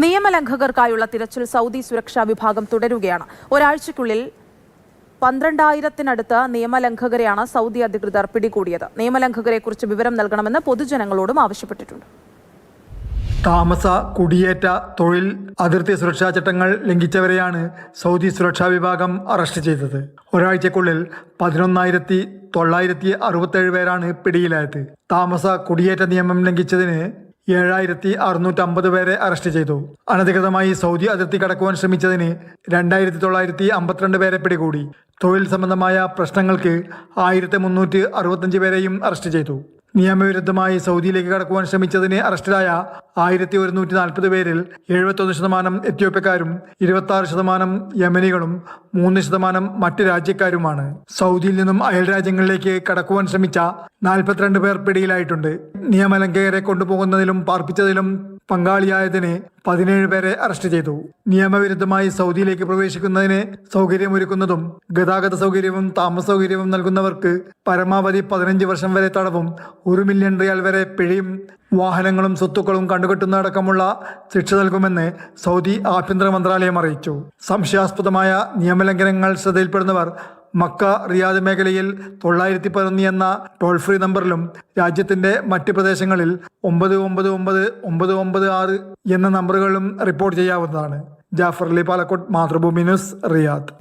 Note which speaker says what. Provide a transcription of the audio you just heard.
Speaker 1: നിയമലംഘകർക്കായുള്ള തിരച്ചിൽ സൗദി സുരക്ഷാ വിഭാഗം തുടരുകയാണ്. ഒരാഴ്ചയ്ക്കുള്ളിൽ 12,000-നടുത്ത് നിയമലംഘകരെയാണ് സൗദി അധികൃതർ പിടികൂടിയത്. നിയമലംഘകരെക്കുറിച്ച് വിവരം നൽകണമെന്ന് പൊതുജനങ്ങളോടും ആവശ്യപ്പെട്ടിട്ടുണ്ട്.
Speaker 2: താമസ, കുടിയേറ്റ, തൊഴിൽ, അതിർത്തി സുരക്ഷാ ചട്ടങ്ങൾ ലംഘിച്ചവരെയാണ് സൗദി സുരക്ഷാ വിഭാഗം അറസ്റ്റ് ചെയ്തത്. ഒരാഴ്ചക്കുള്ളിൽ 11,967 പേരാണ് പിടിയിലായത്. താമസ, കുടിയേറ്റ നിയമം ലംഘിച്ചതിന് 7,650 പേരെ അറസ്റ്റ് ചെയ്തു. അനധികൃതമായി സൗദി അതിർത്തി കടക്കുവാൻ ശ്രമിച്ചതിന് 2,952 പേരെ പിടികൂടി. തൊഴിൽ സംബന്ധമായ പ്രശ്നങ്ങൾക്ക് 1,365 പേരെയും അറസ്റ്റ് ചെയ്തു. നിയമവിരുദ്ധമായി സൗദിയിലേക്ക് കടക്കുവാൻ ശ്രമിച്ചതിന് അറസ്റ്റിലായ 1,140 പേരിൽ 71% എത്യോപ്യക്കാരും 26% യമനികളും 3% മറ്റ് രാജ്യക്കാരുമാണ്. സൗദിയിൽ നിന്നും അയൽ രാജ്യങ്ങളിലേക്ക് കടക്കുവാൻ ശ്രമിച്ച 42 പേർ പിടിയിലായിട്ടുണ്ട്. നിയമലംഘകരെ കൊണ്ടുപോകുന്നതിലും പാർപ്പിച്ചതിലും പങ്കാളിയായതിന് 17 പേരെ അറസ്റ്റ് ചെയ്തു. നിയമവിരുദ്ധമായി സൗദിയിലേക്ക് പ്രവേശിക്കുന്നതിന് സൗകര്യമൊരുക്കുന്നതും ഗതാഗത സൗകര്യവും താമസ സൗകര്യവും നൽകുന്നവർക്ക് പരമാവധി 15 വർഷം വരെ തടവും 1 മില്യൺ റിയാൽ വരെ പിഴയും വാഹനങ്ങളും സ്വത്തുക്കളും കണ്ടുകെട്ടുന്നതടക്കമുള്ള ശിക്ഷ നൽകുമെന്ന് സൗദി ആഭ്യന്തര മന്ത്രാലയം അറിയിച്ചു. സംശയാസ്പദമായ നിയമലംഘനങ്ങൾ ശ്രദ്ധയിൽപ്പെടുന്നവർ മക്ക, റിയാദ് മേഖലയിൽ 911 എന്ന ടോൾ ഫ്രീ നമ്പറിലും രാജ്യത്തിന്റെ മറ്റ് പ്രദേശങ്ങളിൽ 999-996 എന്ന നമ്പറുകളിലും റിപ്പോർട്ട് ചെയ്യാവുന്നതാണ്. Jafar Ali, Palakkode, Mathrubhumi news, Riyadh.